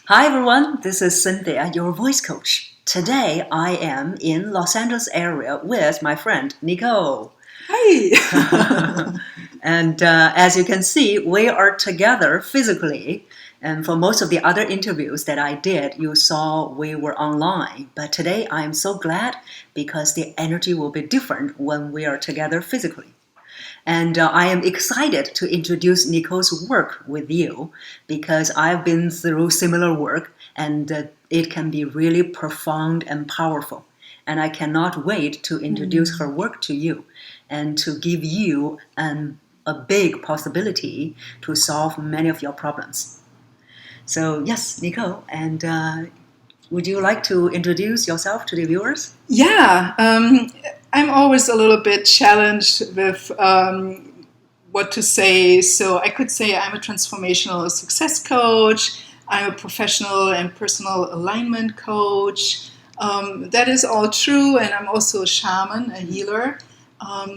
Hi everyone, this is Cynthia, your voice coach. Today I am in Los Angeles area with my friend Nicole. Hi. And as you can see, we are together physically. And for most of the other interviews that I did, you saw we were online. But today I'm so glad because the energy will be different when we are together physically. And I am excited to introduce Nicole's work with you because I've been through similar work and it can be really profound and powerful. And I cannot wait to introduce her work to you and to give you a big possibility to solve many of your problems. So, yes, Nicole, and would you like to introduce yourself to the viewers? Yeah, I'm always a little bit challenged with what to say. So I could say I'm a transformational success coach. I'm a professional and personal alignment coach. That is all true, and I'm also a shaman, a healer.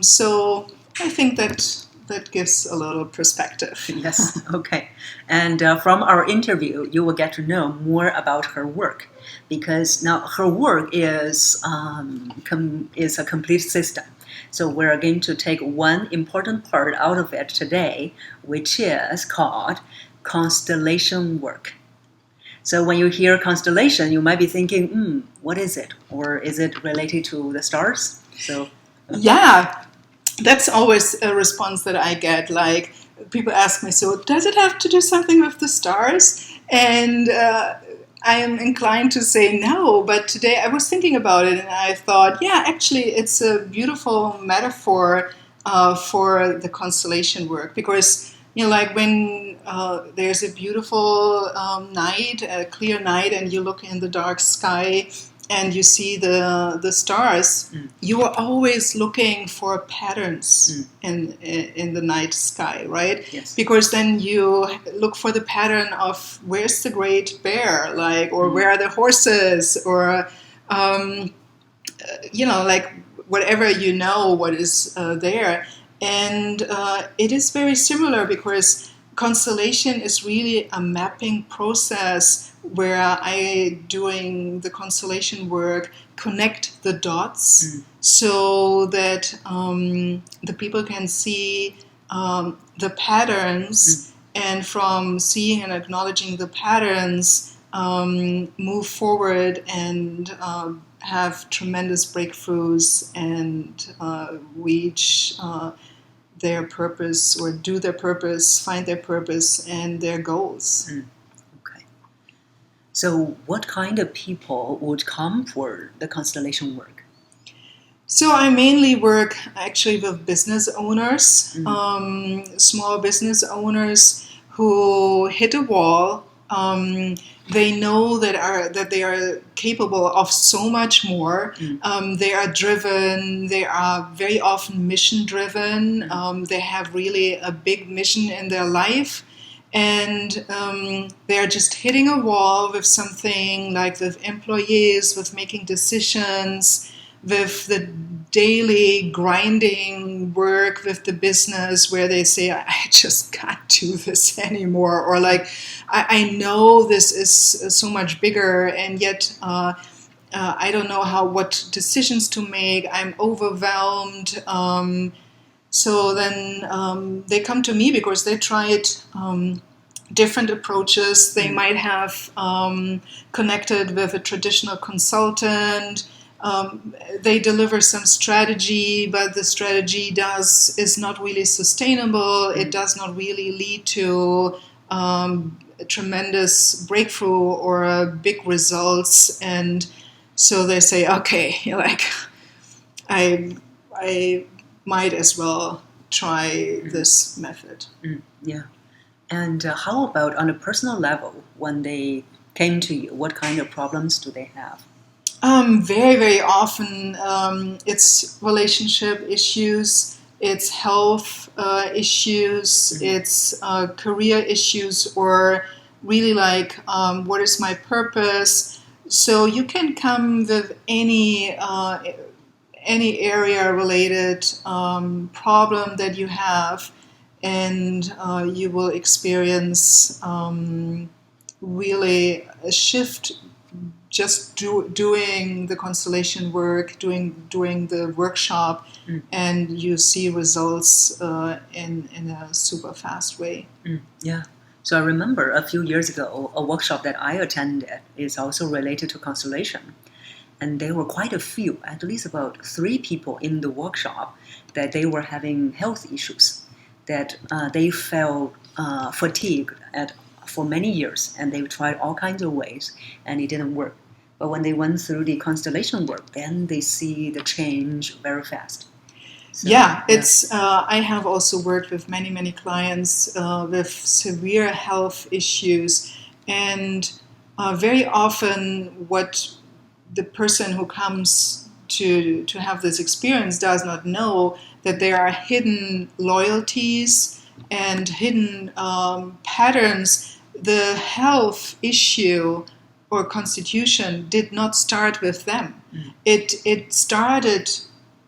So I think that gives a little perspective. Yes, okay. And from our interview, you will get to know more about her work because now her work is a complete system. So we're going to take one important part out of it today, which is called constellation work. So when you hear constellation, you might be thinking, what is it? Or is it related to the stars? So Yeah, that's always a response that I get. Like, people ask me, so does it have to do something with the stars? And I am inclined to say no, but today I was thinking about it and I thought, yeah, actually, it's a beautiful metaphor for the constellation work because, like when there's a beautiful night, a clear night, and you look in the dark sky and you see the stars, you are always looking for patterns in the night sky, right? Yes. Because then you look for the pattern of where's the great bear, like, or where are the horses, or like whatever what is there. And it is very similar because constellation is really a mapping process where I, doing the constellation work, connect the dots so that the people can see the patterns, and from seeing and acknowledging the patterns, move forward and have tremendous breakthroughs and reach their purpose, or do their purpose, find their purpose and their goals. Okay. So what kind of people would come for the constellation work? So I mainly work actually with business owners, small business owners who hit a wall. They know that they are capable of so much more. They are driven. They are very often mission driven. They have really a big mission in their life. And they are just hitting a wall with something, like with employees, with making decisions, with the daily grinding work with the business, where they say, I just can't do this anymore, or like, I know this is so much bigger, and yet I don't know what decisions to make. I'm overwhelmed. So then they come to me because they tried different approaches. They might have connected with a traditional consultant. They deliver some strategy, but the strategy is not really sustainable. It does not really lead to a tremendous breakthrough or big results. And so they say, okay, like I might as well try this method. Yeah. And how about on a personal level, when they came to you, what kind of problems do they have? Very, very often it's relationship issues, it's health issues, it's career issues, or really like, what is my purpose? So you can come with any area related problem that you have, and you will experience really a shift just doing the constellation work, doing the workshop, and you see results in a super fast way. Yeah. So I remember a few years ago, a workshop that I attended is also related to constellation. And there were quite a few, at least about 3 people in the workshop, that they were having health issues, that they felt fatigued for many years, and they tried all kinds of ways, and it didn't work. But when they went through the constellation work, then they see the change very fast. So, it's. I have also worked with many clients with severe health issues, and very often what the person who comes to have this experience does not know that there are hidden loyalties and hidden patterns. The health issue or constitution did not start with them. It started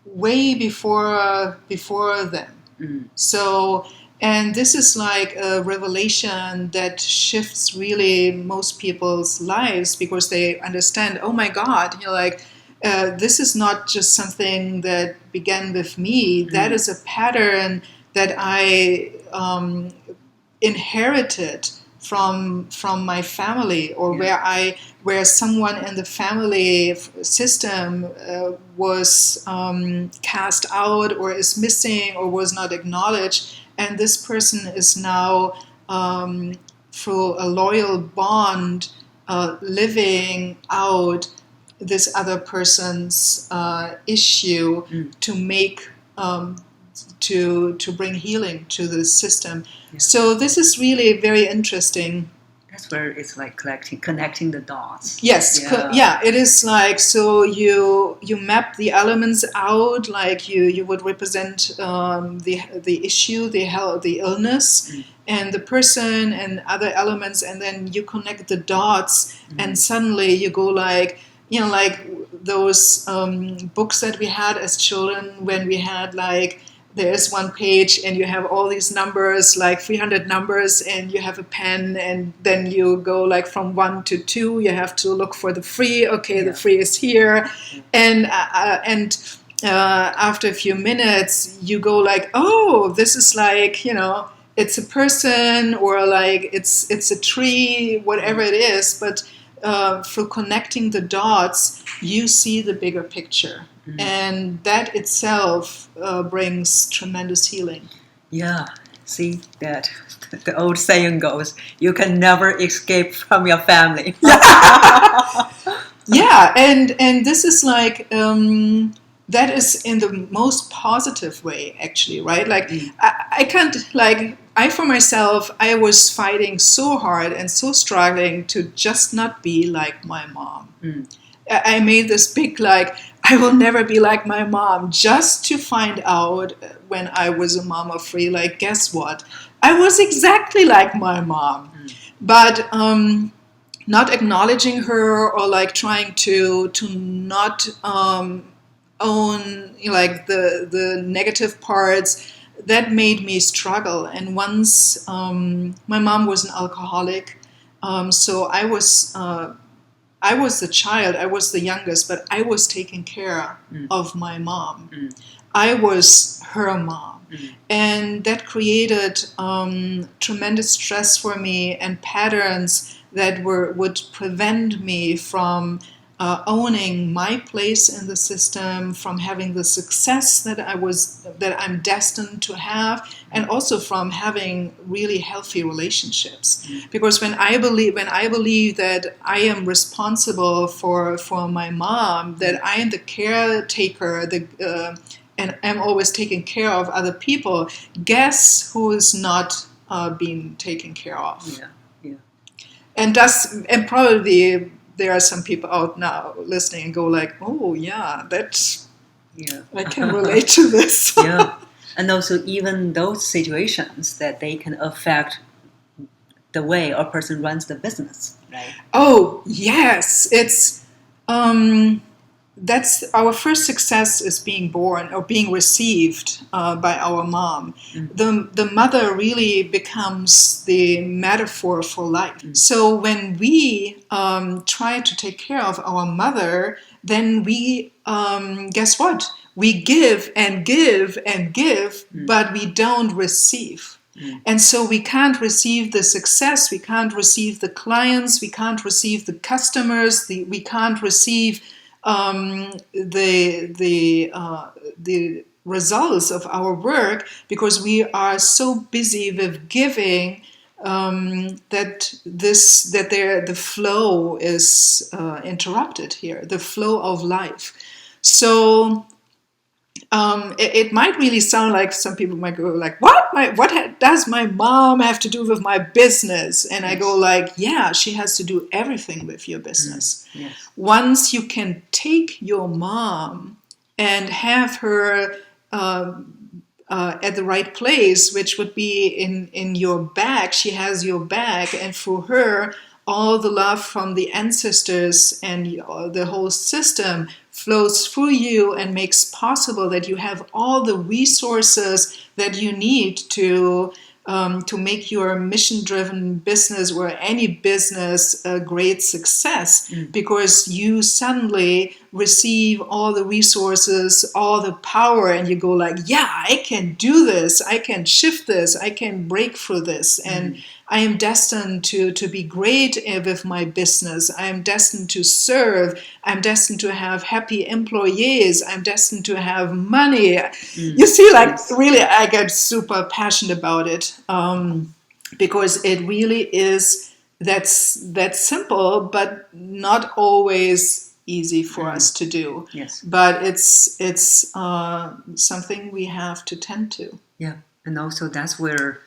way before them. So, and this is like a revelation that shifts really most people's lives, because they understand, oh my God, this is not just something that began with me. That is a pattern that I inherited from my family, or where someone in the family system was cast out, or is missing, or was not acknowledged, and this person is now through a loyal bond living out this other person's issue to make to bring healing to the system. So this is really very interesting. That's where it's like connecting the dots. Yes, it is like, so you map the elements out, like you would represent the issue, the illness, and the person and other elements, and then you connect the dots, and suddenly you go like those books that we had as children, when we had like, there's one page and you have all these numbers, like 300 numbers, and you have a pen, and then you go like from 1 to 2, you have to look for the 3. Okay, the 3 is here. And after a few minutes you go like, oh, this is like, it's a person, or like it's a tree, whatever it is. But through connecting the dots, you see the bigger picture. And that itself brings tremendous healing. Yeah, see that the old saying goes, you can never escape from your family. Yeah, and this is like, that is in the most positive way, actually, right? Like, I can't, like, I for myself, I was fighting so hard and so struggling to just not be like my mom. I made this big, like, I will never be like my mom, just to find out when I was a mama free, like, guess what? I was exactly like my mom. But not acknowledging her, or like trying to not own like the negative parts, that made me struggle. And once my mom was an alcoholic, so I was the child, I was the youngest, but I was taking care of my mom. I was her mom. And that created tremendous stress for me, and patterns that would prevent me from owning my place in the system, from having the success that I'm destined to have, and also from having really healthy relationships. Because when I believe that I am responsible for my mom, that I am the caretaker, and I'm always taking care of other people, guess who is not being taken care of? And probably there are some people out now listening and go like, oh yeah, I can relate to this. And also even those situations that they can affect the way a person runs the business, right? Oh yes, it's that's our first success is being born or being received by our mom. The mother really becomes the metaphor for life. So when we try to take care of our mother, then we guess what? We give and give and give, but we don't receive. And so we can't receive the success, we can't receive the clients, we can't receive the customers, we can't receive the results of our work because we are so busy with giving that the flow is interrupted here, the flow of life. So it might really sound like some people might go like, what does my mom have to do with my business? And I go like, yeah, she has to do everything with your business. Yes. Once you can take your mom and have her at the right place, which would be in your back, she has your back, and for her, all the love from the ancestors and the whole system flows through you and makes possible that you have all the resources that you need to make your mission-driven business or any business a great success, because you suddenly receive all the resources, all the power, and you go like, yeah, I can do this, I can shift this, I can break through this, and I am destined to be great with my business. I am destined to serve. I'm destined to have happy employees. I'm destined to have money. You see, like, really, I get super passionate about it because it really is that simple, but not always easy for us to do. Yes. But it's something we have to tend to. Yeah, and also that's where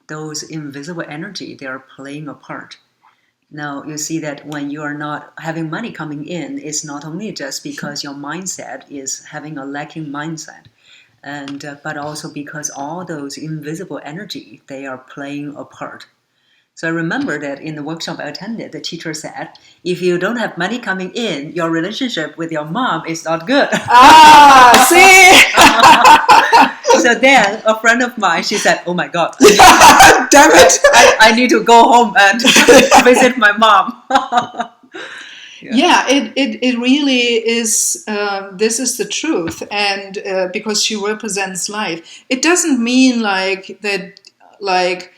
those invisible energy, they are playing a part. Now you see that when you are not having money coming in, it's not only just because your mindset is having a lacking mindset, and but also because all those invisible energy, they are playing a part. So I remember that in the workshop I attended, the teacher said, if you don't have money coming in, your relationship with your mom is not good. Ah, see? So then a friend of mine, she said, oh my God, damn it. I need to go home and visit my mom. Yeah, it really is. This is the truth, and because she represents life, it doesn't mean like that. Like,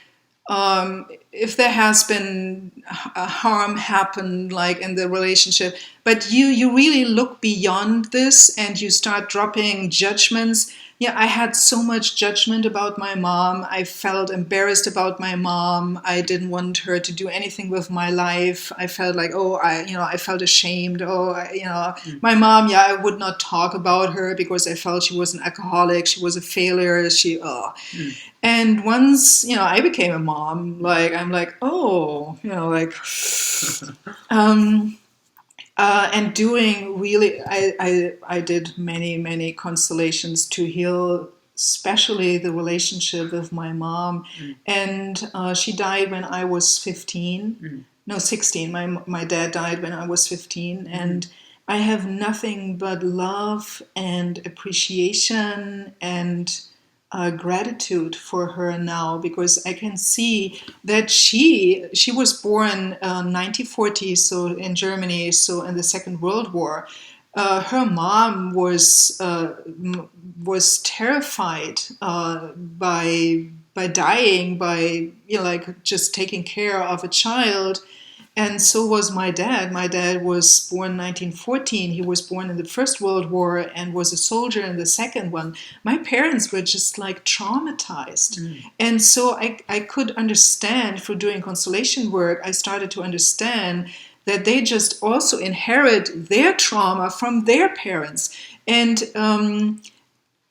if there has been harm happened, like in the relationship, but you really look beyond this and you start dropping judgments. Yeah, I had so much judgment about my mom. I felt embarrassed about my mom. I didn't want her to do anything with my life. I felt like, I felt ashamed. My mom, I would not talk about her because I felt she was an alcoholic. She was a failure. And once, I became a mom, like, I'm like, and doing really, I did many constellations to heal, especially the relationship with my mom. And she died when I was 15. No, 16. My dad died when I was 15. And I have nothing but love and appreciation and gratitude for her now, because I can see that she was born 1940, so in Germany, so in the Second World War. Her mom was terrified by dying, by like just taking care of a child. And so was my dad. My dad was born 1914. He was born in the First World War and was a soldier in the Second one. My parents were just like traumatized. And so I could understand, for doing constellation work, I started to understand that they just also inherit their trauma from their parents. And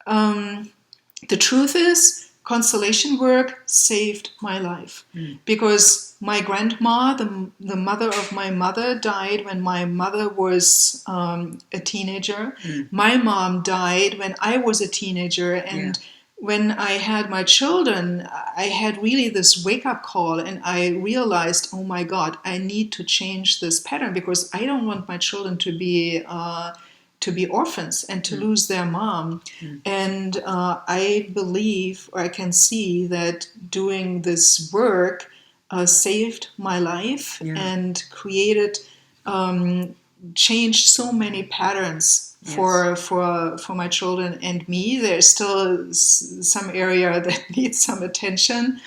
the truth is, constellation work saved my life, because my grandma, the mother of my mother, died when my mother was a teenager. My mom died when I was a teenager, and when I had my children, I had really this wake-up call, and I realized, oh my God, I need to change this pattern, because I don't want my children to to be orphans and to lose their mom. And I believe, or I can see that doing this work saved my life and created, changed so many patterns for my children and me. There's still some area that needs some attention.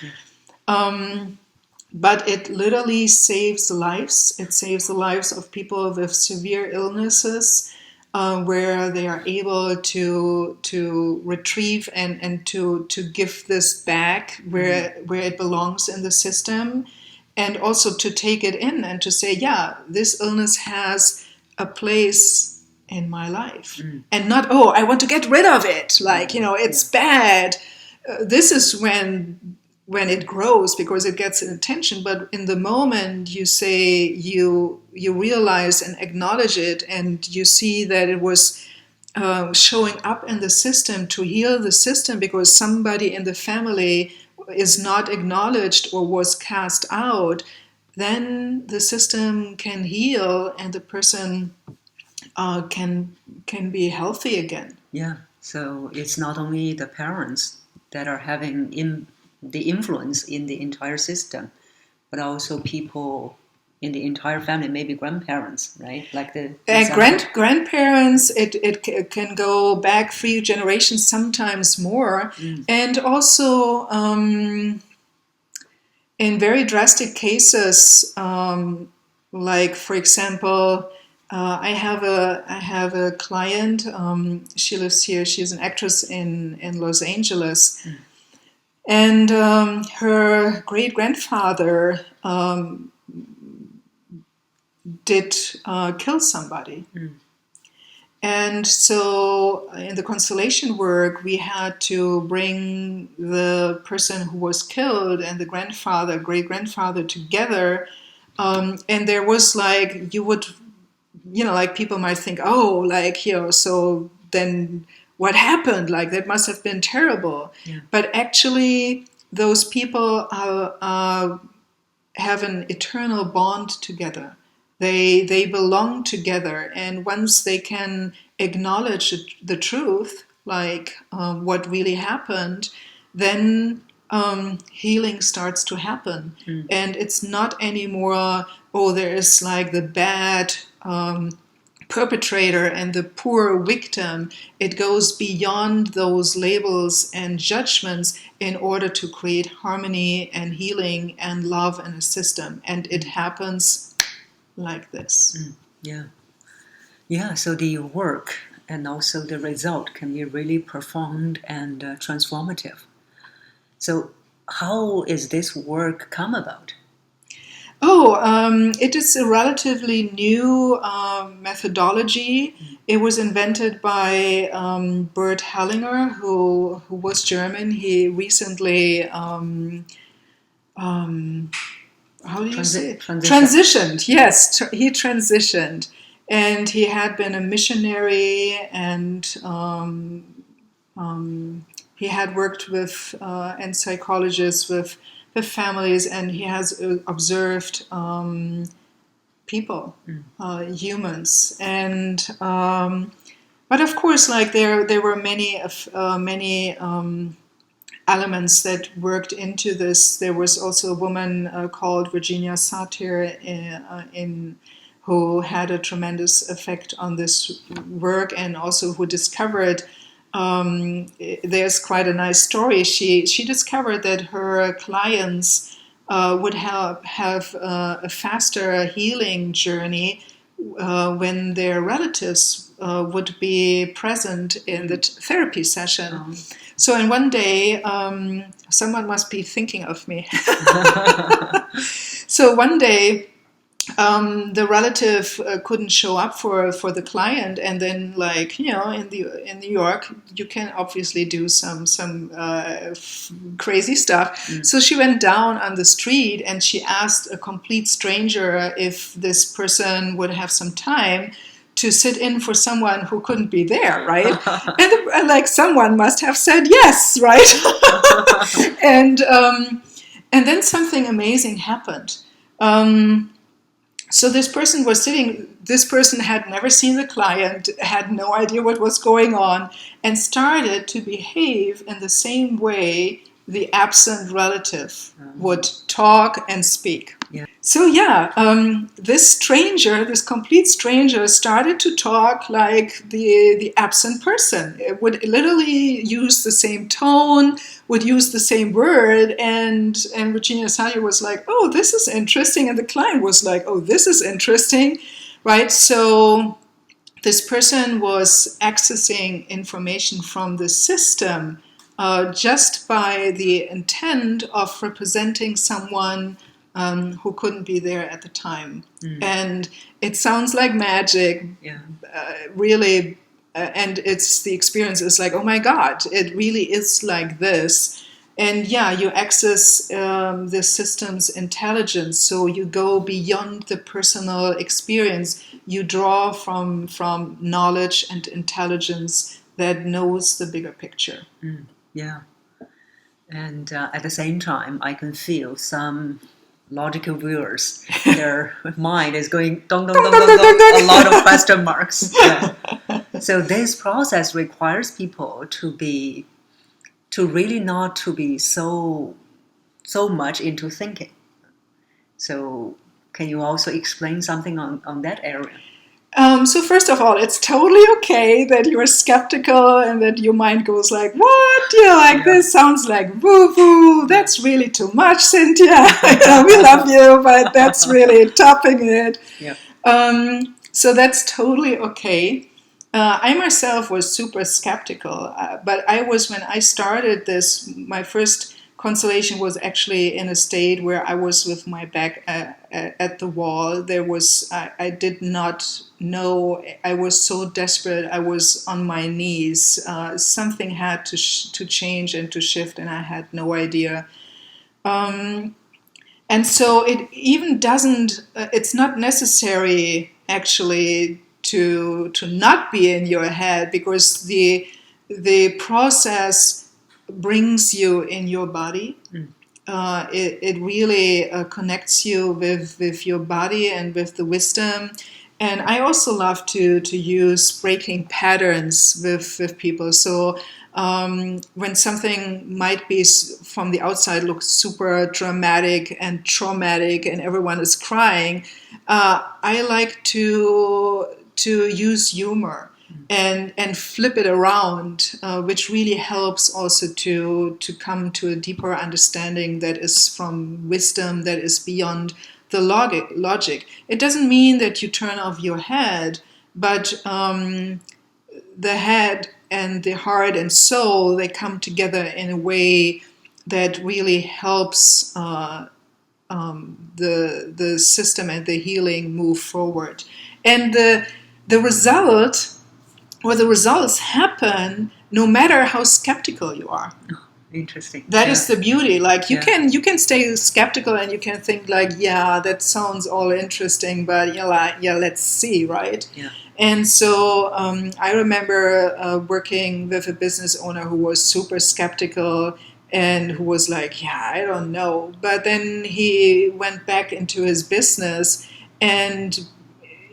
But it literally saves lives. It saves the lives of people with severe illnesses, where they are able to retrieve and to give this back where it belongs in the system, and also to take it in and to say, yeah, this illness has a place in my life, and not, oh, I want to get rid of it, like, it's bad. This is when it grows, because it gets attention. But in the moment you say, you realize and acknowledge it, and you see that it was showing up in the system to heal the system because somebody in the family is not acknowledged or was cast out, then the system can heal and the person can be healthy again. Yeah, so it's not only the parents that are having the influence in the entire system, but also people in the entire family, maybe grandparents, right? Like the grandparents, it can go back 3 generations, sometimes more. And also in very drastic cases, like, for example, I have a client. She lives here. She's an actress in Los Angeles. And her great-grandfather did kill somebody. And so in the Constellation work, we had to bring the person who was killed and the great-grandfather together. And there was, like, you would, like, people might think, oh, like, so then what happened? Like, that must have been terrible. Yeah. But actually, those people have an eternal bond together. They belong together. And once they can acknowledge the truth, like what really happened, then healing starts to happen. And it's not anymore, oh, there is, like, the bad perpetrator and the poor victim. It goes beyond those labels and judgments in order to create harmony and healing and love in a system. And it happens like this. Yeah, so the work and also the result can be really profound and transformative. So how is this work come about? It is a relatively new methodology. It was invented by Bert Hellinger, who was German. He recently, how do you say it? Transitioned. Yes, he transitioned. And he had been a missionary, and he had worked with, and psychologists with families, and he has observed people, humans, and but of course, like, there were many elements that worked into this. There was also a woman called Virginia Satir who had a tremendous effect on this work, and also who discovered. There's quite a nice story. She discovered that her clients would have a faster healing journey when their relatives would be present in the therapy session. So, in one day, someone must be thinking of me. So one day, the relative couldn't show up for the client, and then, like, in New York, you can obviously do some crazy stuff. So she went down on the street and she asked a complete stranger if this person would have some time to sit in for someone who couldn't be there, right? And like, someone must have said yes, right? And then something amazing happened. So this person was sitting, this person had never seen the client, had no idea what was going on, and started to behave in the same way the absent relative would talk and speak. Yeah. So this stranger, this complete stranger, started to talk like the absent person. It would literally use the same tone, would use the same word, and Virginia Salia was like, "Oh, this is interesting," and the client was like, "Oh, this is interesting," right? So this person was accessing information from the system just by the intent of representing someone who couldn't be there at the time. And it sounds like magic, really, and it's the experience is like, oh my God, it really is like this. And you access the system's intelligence, so you go beyond the personal experience. You draw from knowledge and intelligence that knows the bigger picture. Yeah. And at the same time, I can feel some logical viewers, their mind is going dong, dong, dong, dong, dong, a lot of question marks. Yeah. So this process requires people to really not to be so much into thinking. So can you also explain something on that area? So first of all, it's totally okay that you're skeptical and that your mind goes like, what? This sounds like woo-woo. That's really too much, Cynthia. We love you, but that's really topping it. Yeah. So that's totally okay. I myself was super skeptical, but when I started this, my first Constellation was actually in a state where I was with my back at the wall. I did not know. I was so desperate. I was on my knees. Something had to change and to shift, and I had no idea. And so it even doesn't. It's not necessary actually to not be in your head, because the process brings you in your body. It really connects you with your body and with the wisdom. And I also love to use breaking patterns with people. So when something might be from the outside looks super dramatic and traumatic and everyone is crying, I like to use humor and flip it around, which really helps also to come to a deeper understanding that is from wisdom, that is beyond the logic. It doesn't mean that you turn off your head, but the head and the heart and soul, they come together in a way that really helps the system and the healing move forward. And the results happen no matter how skeptical you are. Interesting. That is the beauty. Like you can stay skeptical and you can think like, that sounds all interesting, but let's see, right? Yeah. And so I remember working with a business owner who was super skeptical and who was like, I don't know. But then he went back into his business, and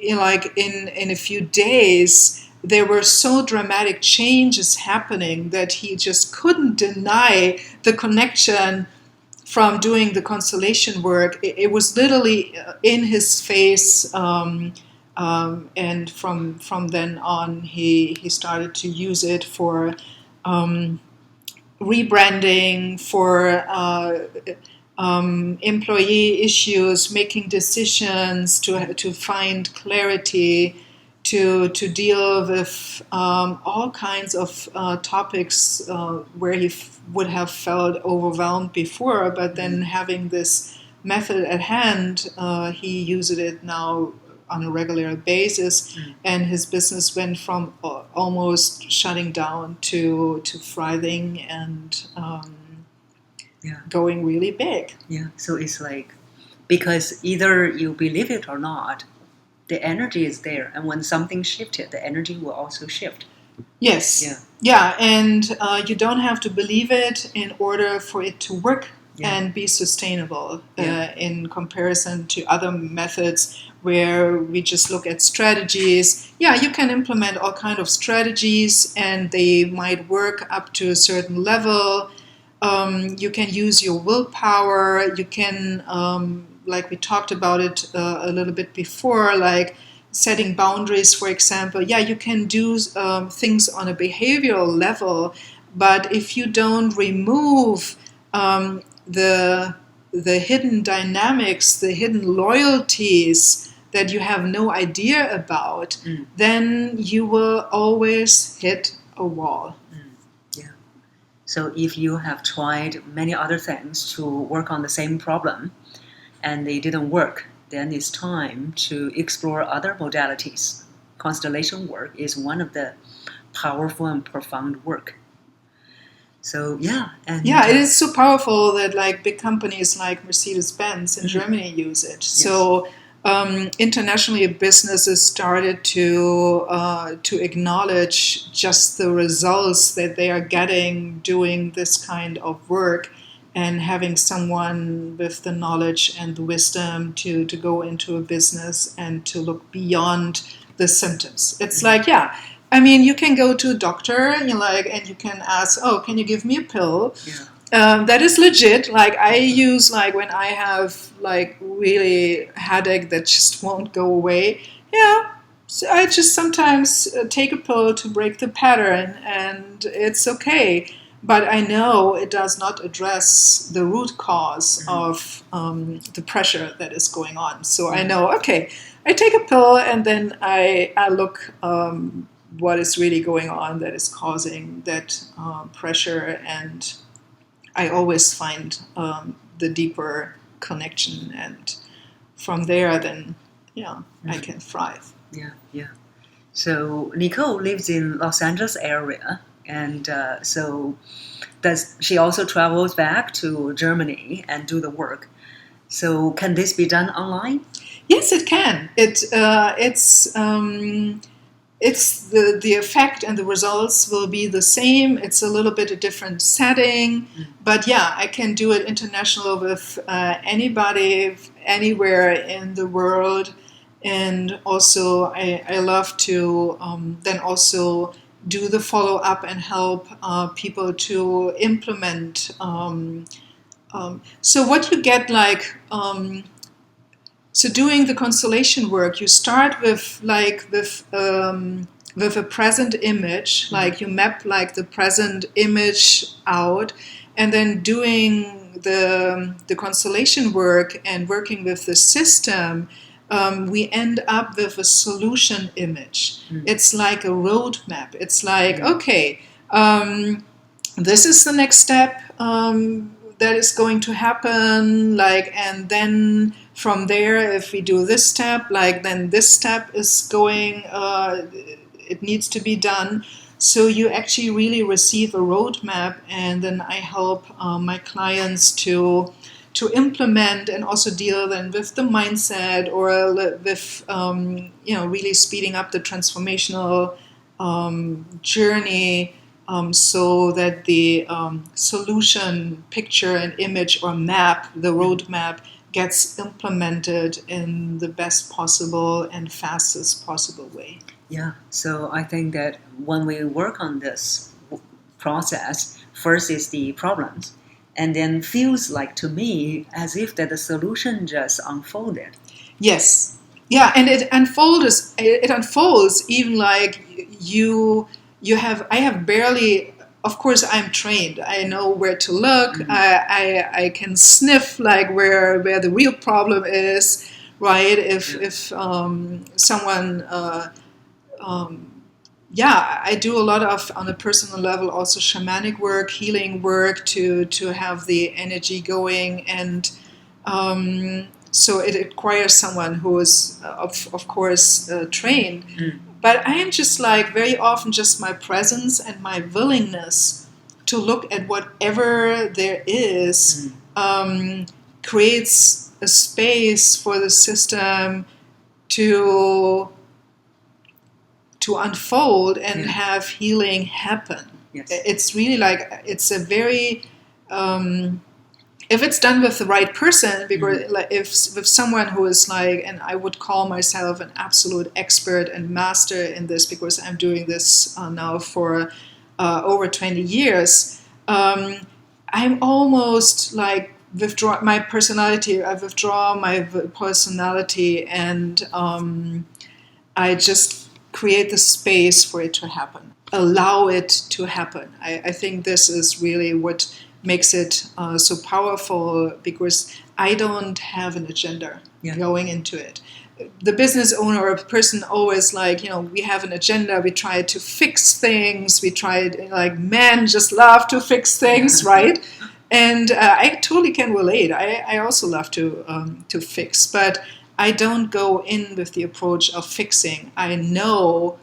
in a few days, there were so dramatic changes happening that he just couldn't deny the connection from doing the constellation work. It was literally in his face, and from then on, he started to use it for rebranding, for employee issues, making decisions, to find clarity, to deal with all kinds of topics where he would have felt overwhelmed before, but then having this method at hand, he uses it now on a regular basis, and his business went from almost shutting down to thriving and going really big. Yeah, so it's like, because either you believe it or not, the energy is there, and when something shifted, the energy will also shift. Yes. Yeah, and you don't have to believe it in order for it to work and be sustainable in comparison to other methods where we just look at strategies. Yeah, you can implement all kind of strategies and they might work up to a certain level. You can use your willpower. You can, like we talked about it a little bit before, like setting boundaries, for example. Yeah, you can do things on a behavioral level, but if you don't remove the hidden dynamics, the hidden loyalties that you have no idea about, then you will always hit a wall. Yeah. So if you have tried many other things to work on the same problem and they didn't work, then it's time to explore other modalities. Constellation work is one of the powerful and profound work. So it is so powerful that like big companies like Mercedes-Benz in Germany use it. Yes. So internationally, businesses started to acknowledge just the results that they are getting doing this kind of work, and having someone with the knowledge and the wisdom to go into a business and to look beyond the symptoms. It's like, I mean, you can go to a doctor, and you can ask, "Oh, can you give me a pill?" Yeah. That is legit. Like I use, like when I have like really headache that just won't go away. Yeah, so I just sometimes take a pill to break the pattern, and it's okay. But I know it does not address the root cause of the pressure that is going on. So I know, okay, I take a pill, and then I look. What is really going on that is causing that pressure, and I always find the deeper connection, and from there then I can thrive. Yeah. So Nicole lives in Los Angeles area, and so she also travels back to Germany and do the work. So can this be done online? Yes, it can. It's the effect and the results will be the same. It's a little bit a different setting, but yeah, I can do it international with anybody, anywhere in the world. And also, I love to then also do the follow up and help people to implement. So what you get so doing the constellation work, you start with a present image, like you map like the present image out, and then doing the constellation work and working with the system, we end up with a solution image. It's like a roadmap. It's like, okay, this is the next step that is going to happen, and then from there, if we do this step, then this step is going, it needs to be done. So you actually really receive a roadmap, and then I help my clients to implement and also deal then with the mindset, or with really speeding up the transformational journey, so that the solution picture and image or map, the roadmap, gets implemented in the best possible and fastest possible way. Yeah, so I think that when we work on this process, first is the problems, and then feels like to me as if that the solution just unfolded. Yes, yeah, and it unfolds. It unfolds even like I have barely. Of course, I'm trained. I know where to look. I can sniff like where the real problem is, right? If someone, I do a lot of, on a personal level, also shamanic work, healing work to have the energy going, and so it requires someone who is, of course, trained. But I am just like very often just my presence and my willingness to look at whatever there is creates a space for the system to unfold and have healing happen. Yes. It's really like, it's a very if it's done with the right person, because like if someone who is like, and I would call myself an absolute expert and master in this because I'm doing this now for over 20 years, I'm almost like withdraw my personality. I withdraw my personality, and I just create the space for it to happen. Allow it to happen. I think this is really what makes it so powerful, because I don't have an agenda going into it. The business owner or person always like, we have an agenda, we try to fix things, we try, like, men just love to fix things, right? And I totally can relate. I also love to fix, but I don't go in with the approach of fixing. I know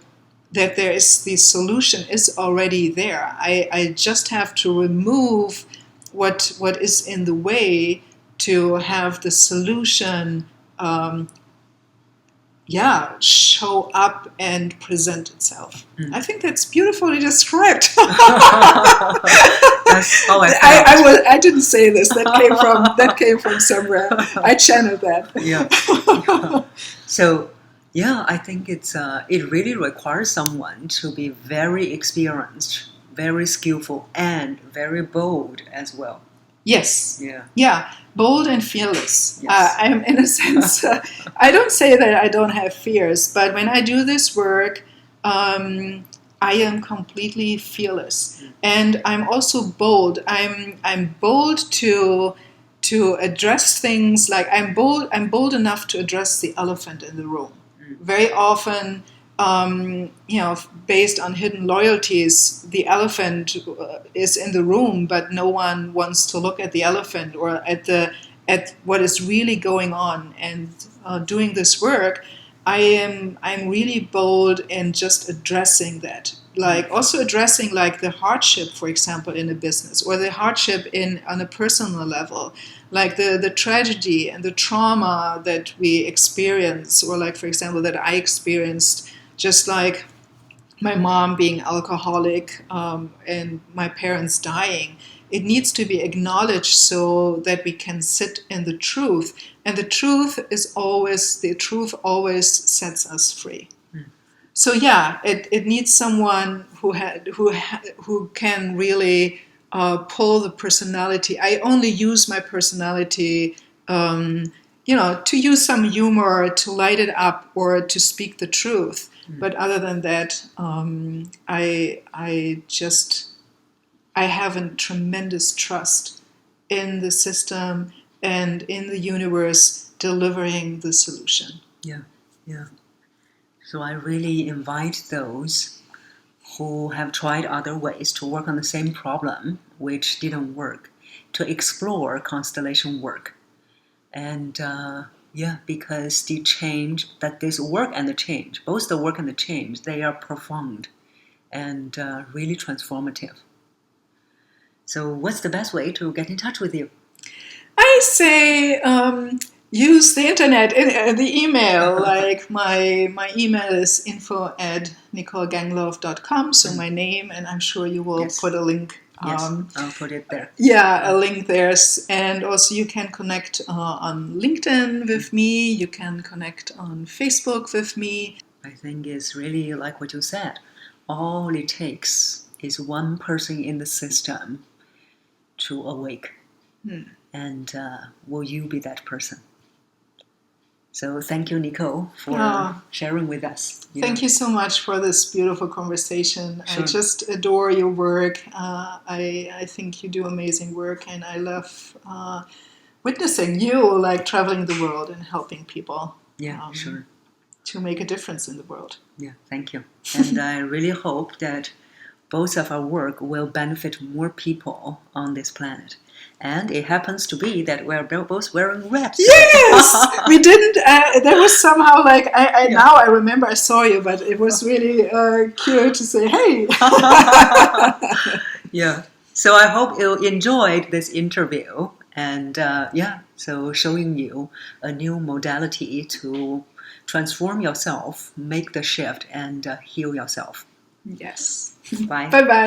that the solution is already there. I just have to remove what is in the way to have the solution show up and present itself. I think that's beautifully described. That's how I felt. I didn't say this. That came from somewhere. I channeled that. Yeah. So, I think it really requires someone to be very experienced, very skillful, and very bold as well. Yes. Yeah. Bold and fearless. Yes. I'm, in a sense, I don't say that I don't have fears, but when I do this work, I am completely fearless, and I'm also bold. I'm bold to address things. Like I'm bold enough to address the elephant in the room. Very often, based on hidden loyalties, the elephant is in the room, but no one wants to look at the elephant or at what is really going on. And doing this work, I'm really bold in just addressing that. Like also addressing like the hardship, for example, in a business, or the hardship on a personal level, like the tragedy and the trauma that we experience, or like, for example, that I experienced, just like my mom being alcoholic and my parents dying. It needs to be acknowledged so that we can sit in the truth, and the truth always sets us free. So it needs someone who can really pull the personality. I only use my personality, to use some humor to light it up or to speak the truth. But other than that, I have a tremendous trust in the system and in the universe delivering the solution. Yeah. So I really invite those who have tried other ways to work on the same problem which didn't work to explore constellation work. And because the change, that this work and the change, both the work and the change, they are profound and really transformative. So what's the best way to get in touch with you? I say use the internet, the email. Like my email is info@nicolegangloff.com. So my name, and I'm sure you will put a link. Yes, I'll put it there. Yeah, a link there. And also you can connect on LinkedIn with me. You can connect on Facebook with me. I think it's really like what you said. All it takes is one person in the system to awake. And will you be that person? So thank you, Nicole, for sharing with us. Thank you so much for this beautiful conversation. Sure. I just adore your work. I think you do amazing work, and I love witnessing you, like traveling the world and helping people. Sure. To make a difference in the world. Yeah, thank you. And I really hope that both of our work will benefit more people on this planet. And it happens to be that we're both wearing red. Yes! We didn't, that was somehow like, now I remember I saw you, but it was really cute to say, hey! Yeah. So I hope you enjoyed this interview. And so showing you a new modality to transform yourself, make the shift, and heal yourself. Yes. Bye. Bye-bye.